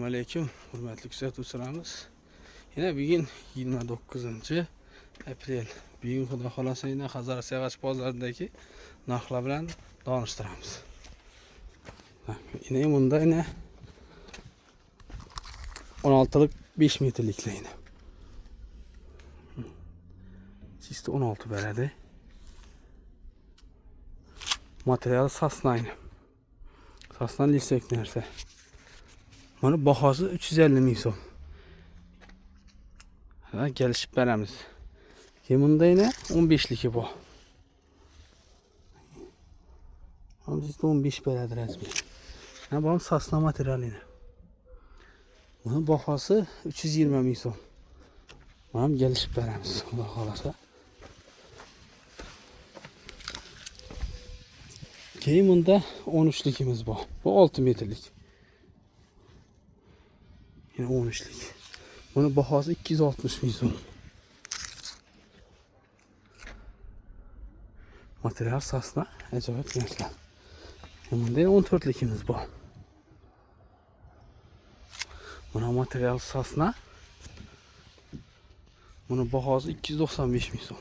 Aleyküm, hürmetli kuzatuvchilarimiz. Yine bugün 29 aprel. Bugün Xudo xolasa yine Hazar Sevaç bozorlaridagi narxlar bilan tanishtiramiz. Yine bunda yine 16'lık 5 metrliklar yine. Siste 16 beradi. Material Sasna yine. Sasna lisek nerse. Mana bahosi 350 ming so'm. Ha, kelishib beramiz. Bunda yine 15'liki bu. Hamzisi 15 beradi rasmiy. Ha, bu Sasna material yine. Bunun bahosi 320 ming so'm. Mana kelishib beramiz, Xudo xolasa. Keyin bunda 13'likimiz bu. Bu 6 metrlik. Yine 13'lik. Bunun bahosi 260 ming so'm. Material Sasna, ajoyib narsa. Bunda 14'likimiz bu. Buna material Sasna. Bunun bahosi 295 ming so'm.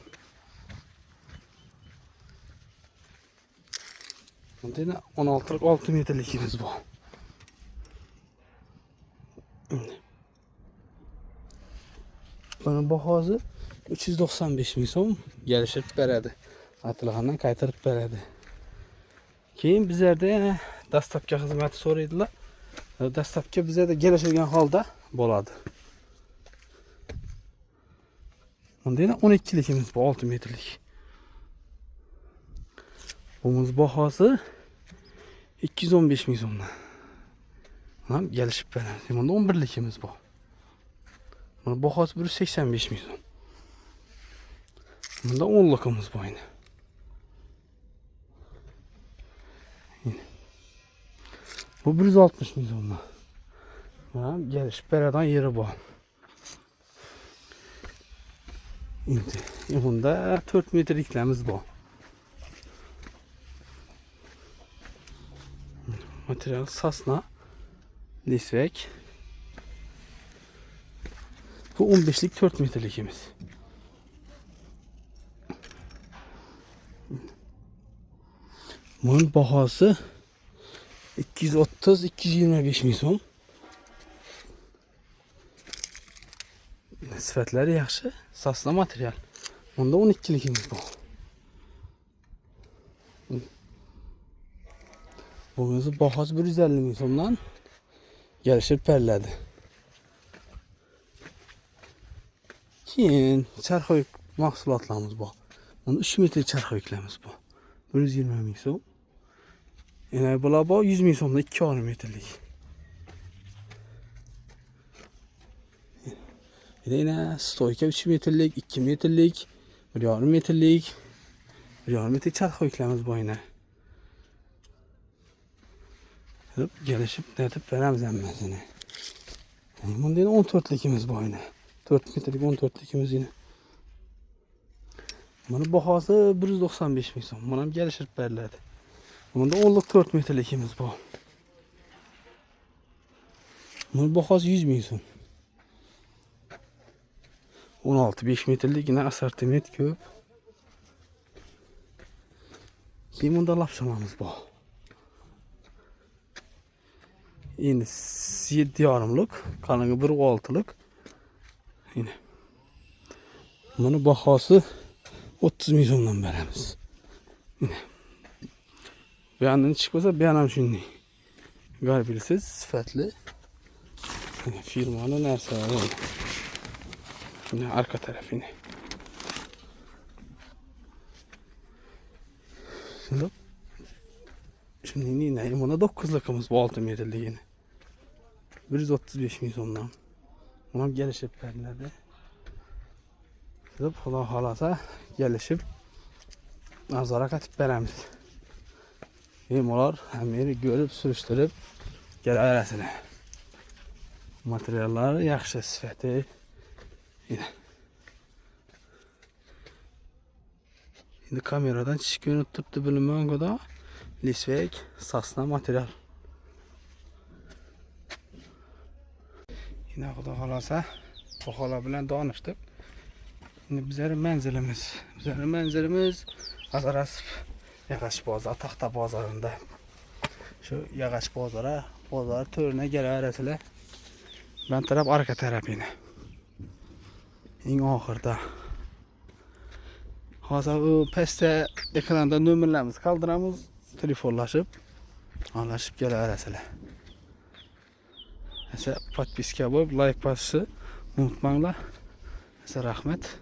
Bunda 16'lık 6 metrlikimiz bu. Bunun bahosi 395 ming so'm gelishib beradi. Aytilgandan qaytarib beradi. Keyin bizlarda yana dastlabki xizmati so'raydilar. Dastlabki bizlarda kelishilgan holda bo'ladi. Bunda yana 12'likimiz bu 6 metrlik. Bunun bahosi 215 ming so'mdan. Ham gelishib beradi. Bunda 11'likimiz bu. Bunun bahosi 185 ming so'm. Bunda 10'likimiz bu yine. Bu 160 ming so'mdan. Ham gelishib beradigan yeri bu. Endi bunda 4 metrliklarimiz bu. Material Sasna Lisvek. Bu 15'lik 4 metrlikimiz. Bunun bahosi 230-225 ming so'm. Sifatlari yaxshi, Sasna material. Bunda 12'likimiz bu. Bunun bahosi 150 ming so'mdan gelishib beriladi. Keyin charxoyuk mahsulotlarimiz bu. Bunda 3 metrlik charxoyuklarimiz bu. 120 ming so'm. Yine bular bu 100 ming so'mda 2,5 metrlik. Yine stoyka 3 metrlik, 2 metrlik, 1,5 metrlik, 1,5 metrlik charxoyuklarimiz bu yine. Gelişip netip veremiz emmesini. Bunda yine 14'likimiz bu yine. 4 metrelik 14'likimiz yine. Bunun bahosi 195 ming so'm. Buna gelişip veriladi. Bunda 10'luk 4 metrlikimiz bu. Bunun bahosi 100 ming so'm. 16 5 metrlik yine asortiment ko'p. Keyin bunda lapşalamız bu. Yine 7,5'lık, kalınlığı 1,6'lık. Yine. Bunun bahosi 30 ming so'mdan beramiz. Yine. Bu yandan chiqmasa, bu ham shunday. Garbilsiz, sifatli. Firmaning narsalari. Yine arka taraf yine. Şimdi yine buna 9'lıkımız bu 6 metrlik yine. 135 ming so'mdan. Buna gelişib beriladi. Xudo xolasa gelişib nazorat etib beramiz. Ular hammayni görüp surishtirib kelaverasizlar. Materiallari yaxshi, sifati. Yine. Şimdi kameradan chiqib turibdi bilinmagan Lisvek Sasna material. Yine Xudo xolasa bu xola bilan danışdık. Şimdi bizlerin menzilimiz Azarasp Yağaç Bazar, Taxta bazarında. Şu Yağaç bazar törüne gələrəsilə. Ben taraf arka tarafına. En ahırda. Hazır o peste ekranda nömrələrimiz kaldıramız. Telefonlaşıp anlaşıp gələrəsilə. Mesela podpiska olub, like basışı unutmayınlar. Size rahmet.